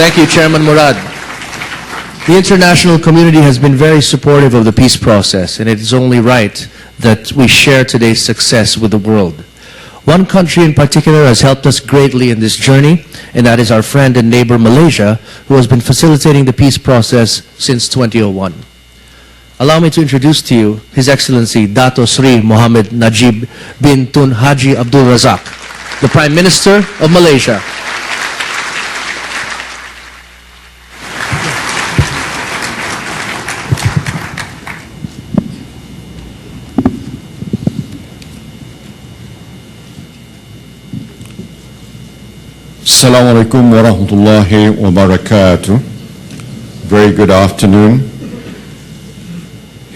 Thank you, Chairman Murad. The international community has been very supportive of the peace process, and it is only right that we share today's success with the world. One country in particular has helped us greatly in this journey, and that is our friend and neighbor Malaysia, who has been facilitating the peace process since 2001. Allow me to introduce to you His Excellency Dato Sri Mohammed Najib bin Tun Haji Abdul Razak, the Prime Minister of Malaysia. Assalamualaikum warahmatullahi wabarakatuh. Very good afternoon.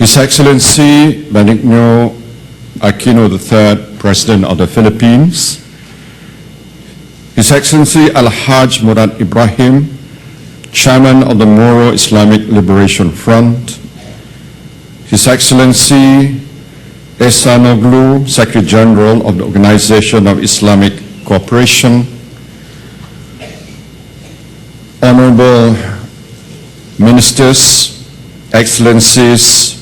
His Excellency Benigno Aquino III, President of the Philippines, His Excellency Al-Haj Murad Ibrahim, Chairman of the Moro Islamic Liberation Front, His Excellency Ehsanoglu, Secretary General of the Organization of Islamic Cooperation, Honorable Ministers, Excellencies,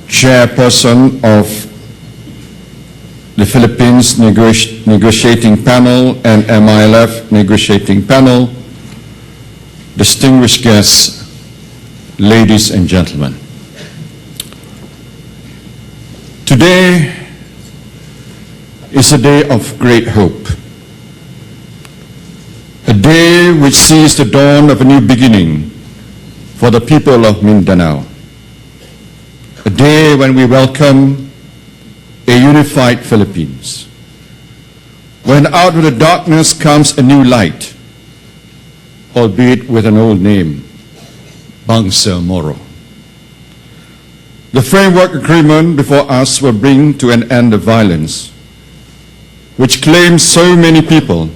Chairperson of the Philippines Negotiating Panel and MILF Negotiating Panel, distinguished guests, ladies and gentlemen. Today is a day of great hope. A day which sees the dawn of a new beginning for the people of Mindanao. A day when we welcome a unified Philippines. When out of the darkness comes a new light, albeit with an old name, Bangsa Moro. The framework agreement before us will bring to an end the violence which claims so many people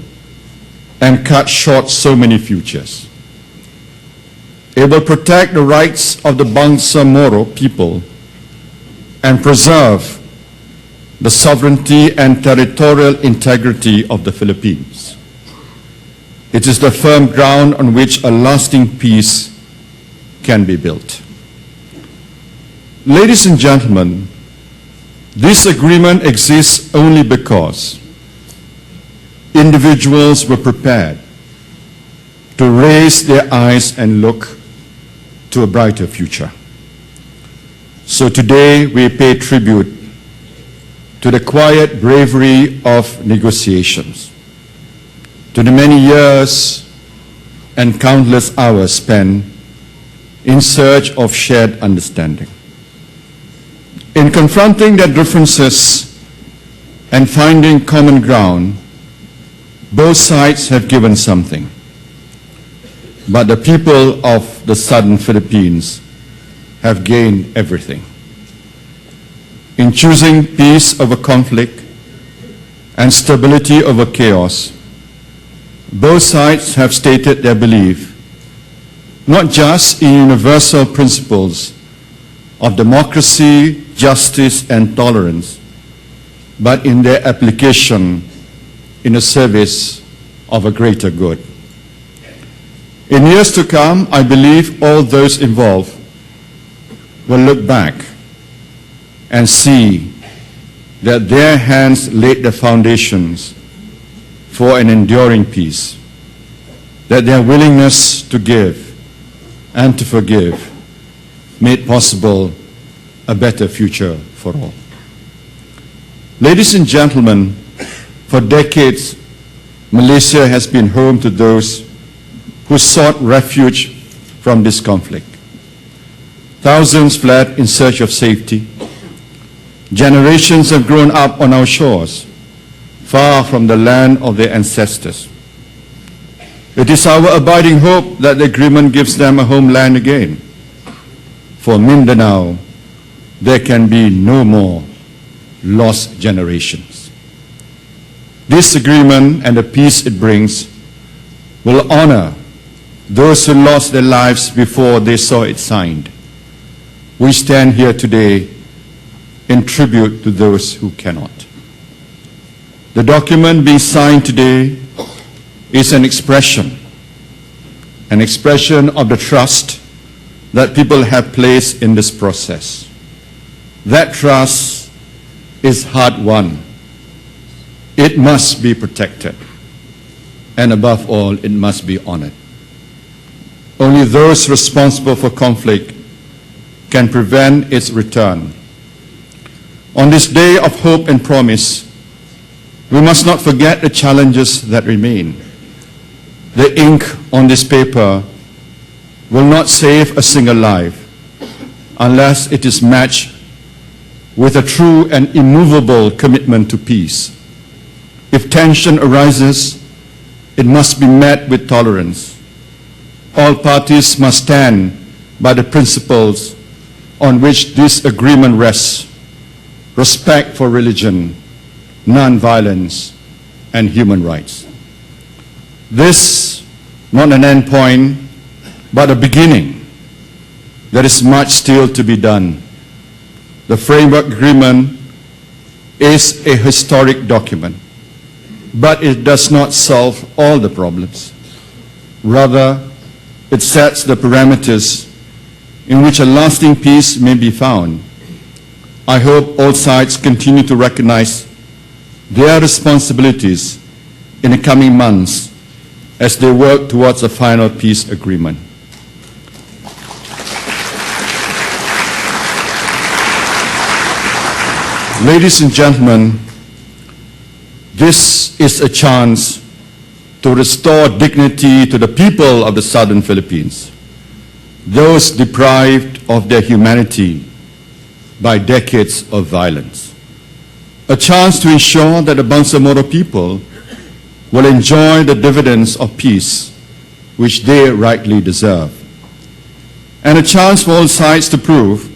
and cut short so many futures. It will protect the rights of the Bangsa Moro people and preserve the sovereignty and territorial integrity of the Philippines. It is the firm ground on which a lasting peace can be built. Ladies and gentlemen, this agreement exists only because individuals were prepared to raise their eyes and look to a brighter future. So today we pay tribute to the quiet bravery of negotiations, to the many years and countless hours spent in search of shared understanding. In confronting their differences and finding common ground, both sides have given something. But the people of the southern Philippines have gained everything. In choosing peace over conflict and stability over chaos, both sides have stated their belief not just in universal principles of democracy, justice, and tolerance, but in their application in the service of a greater good. In years to come, I believe all those involved will look back and see that their hands laid the foundations for an enduring peace, that their willingness to give and to forgive made possible a better future for all. Ladies and gentlemen, for decades, Malaysia has been home to those who sought refuge from this conflict. Thousands fled in search of safety. Generations have grown up on our shores, far from the land of their ancestors. It is our abiding hope that the agreement gives them a homeland again. For Mindanao, there can be no more lost generations. This agreement and the peace it brings will honor those who lost their lives before they saw it signed. We stand here today in tribute to those who cannot. The document being signed today is an expression an expression of the trust that people have placed in this process. That trust is hard-won. It must be protected. And above all, it must be honored. Only those responsible for conflict can prevent its return. On this day of hope and promise, we must not forget the challenges that remain. The ink on this paper will not save a single life unless it is matched with a true and immovable commitment to peace. If tension arises, it must be met with tolerance. All parties must stand by the principles on which this agreement rests: respect for religion, non-violence, and human rights. This, not an end point, but a beginning. There is much still to be done. The framework agreement is a historic document, but it does not solve all the problems. Rather, it sets the parameters in which a lasting peace may be found. I hope all sides continue to recognize their responsibilities in the coming months as they work towards a final peace agreement. Ladies and gentlemen, this is a chance to restore dignity to the people of the southern Philippines, those deprived of their humanity by decades of violence. A chance to ensure that the Bangsamoro people will enjoy the dividends of peace which they rightly deserve. And a chance for all sides to prove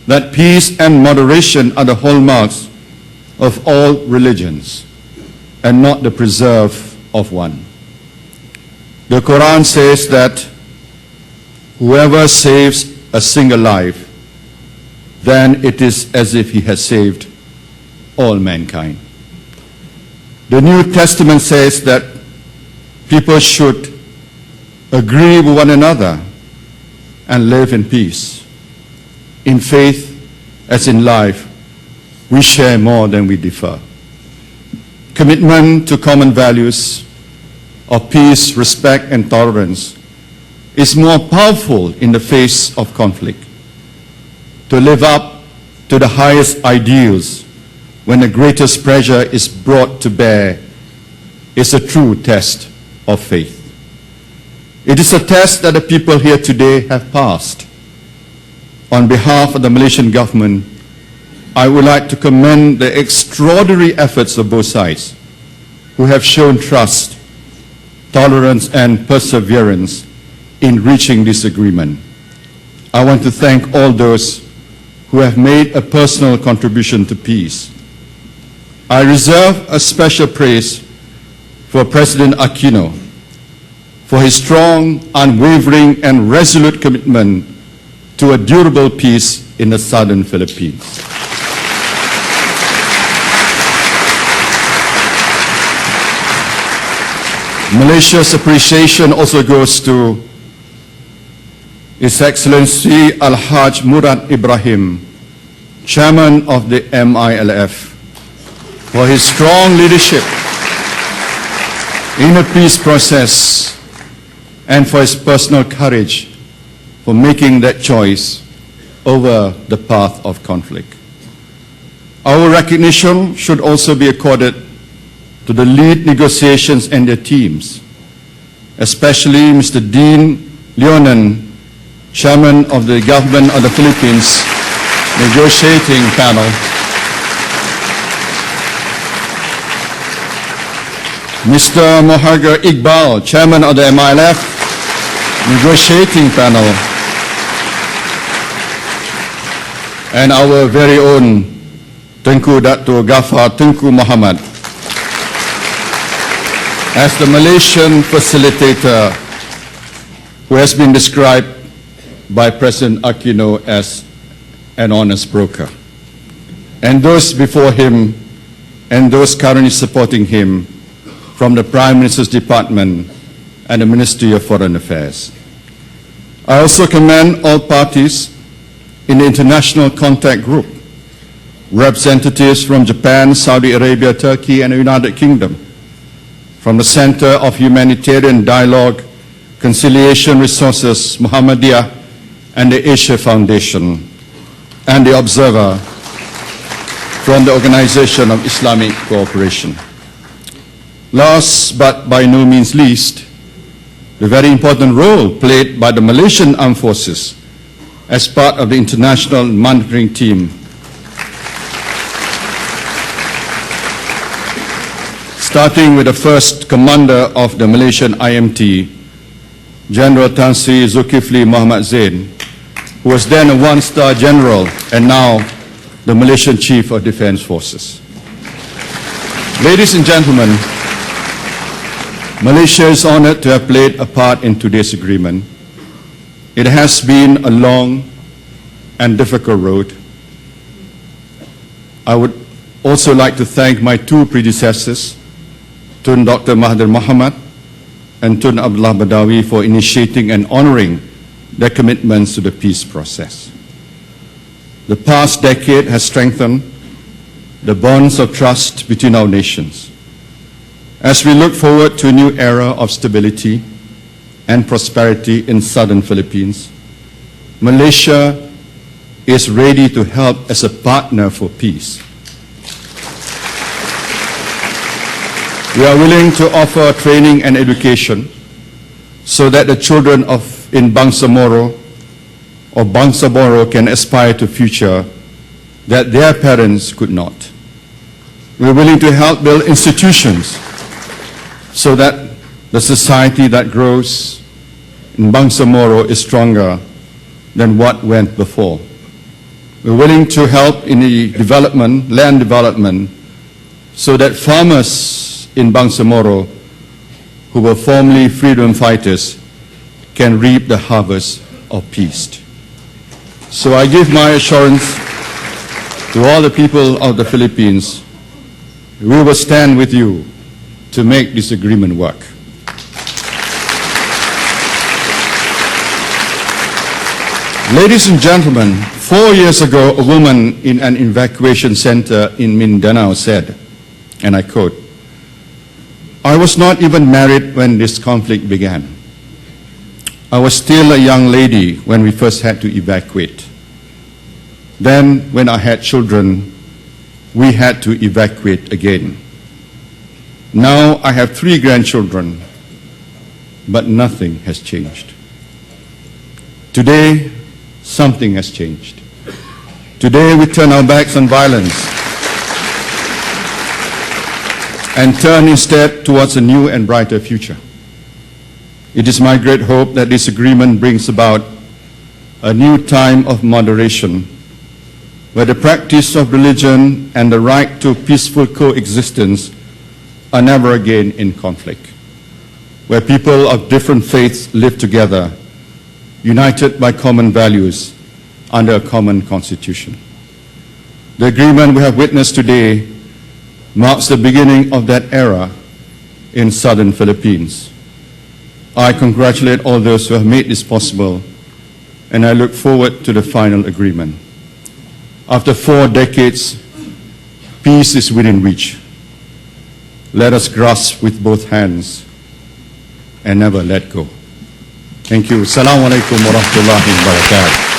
that peace and moderation are the hallmarks of all religions and not the preserve of one. The Quran says that whoever saves a single life, then it is as if he has saved all mankind. The New Testament says that people should agree with one another and live in peace. In faith, as in life, we share more than we differ. Commitment to common values of peace, respect, and tolerance is more powerful in the face of conflict. To live up to the highest ideals when the greatest pressure is brought to bear is a true test of faith. It is a test that the people here today have passed. On behalf of the Malaysian government, I would like to commend the extraordinary efforts of both sides who have shown trust, tolerance, and perseverance in reaching this agreement. I want to thank all those who have made a personal contribution to peace. I reserve a special praise for President Aquino for his strong, unwavering, and resolute commitment to a durable peace in the southern Philippines. Malaysia's appreciation also goes to His Excellency Al-Haj Murad Ibrahim, Chairman of the MILF, for his strong leadership in the peace process and for his personal courage for making that choice over the path of conflict. Our recognition should also be accorded to the lead negotiations and their teams, especially Mr. Dean Leonan, Chairman of the Government of the Philippines Negotiating Panel, Mr. Mohd Iqbal, Chairman of the MILF Negotiating Panel, and our very own Tengku Dato Ghaffar Tengku Muhammad as the Malaysian facilitator, who has been described by President Aquino as an honest broker. And those before him and those currently supporting him from the Prime Minister's Department, and the Ministry of Foreign Affairs. I also commend all parties in the International Contact Group, representatives from Japan, Saudi Arabia, Turkey, and the United Kingdom, from the Center of Humanitarian Dialogue, Conciliation Resources, Muhammadiyah, and the Asia Foundation, and the Observer from the Organization of Islamic Cooperation. Last but by no means least, the very important role played by the Malaysian Armed Forces as part of the international monitoring team, starting with the first commander of the Malaysian IMT, General Tan Sri Zulkifli Muhammad Zain, who was then a one-star general and now the Malaysian Chief of Defense Forces. Ladies and gentlemen, Malaysia is honored to have played a part in today's agreement. It has been a long and difficult road. I would also like to thank my two predecessors, Tun Dr. Mahathir Mohamad and Tun Abdullah Badawi, for initiating and honoring their commitments to the peace process. The past decade has strengthened the bonds of trust between our nations. As we look forward to a new era of stability and prosperity in southern Philippines, Malaysia is ready to help as a partner for peace. We are willing to offer training and education so that the children in Bangsamoro can aspire to a future that their parents could not. We are willing to help build institutions so that the society that grows in Bangsamoro is stronger than what went before. We're willing to help in the development, land development, so that farmers in Bangsamoro, who were formerly freedom fighters, can reap the harvest of peace. So I give my assurance to all the people of the Philippines, we will stand with you to make this agreement work. Ladies and gentlemen, 4 years ago, a woman in an evacuation center in Mindanao said, and I quote, "I was not even married when this conflict began. I was still a young lady when we first had to evacuate. Then, when I had children, we had to evacuate again. Now I have 3 grandchildren, but nothing has changed. Today, something has changed. Today, we turn our backs on violence and turn instead towards a new and brighter future. It is my great hope that this agreement brings about a new time of moderation, where the practice of religion and the right to peaceful coexistence are never again in conflict, where people of different faiths live together, united by common values under a common constitution. The agreement we have witnessed today marks the beginning of that era in southern Philippines. I congratulate all those who have made this possible, and I look forward to the final agreement. After 4 decades, peace is within reach. Let us grasp with both hands and never let go. Thank you. Assalamu alaikum wa rahmatullahi wa barakatuh.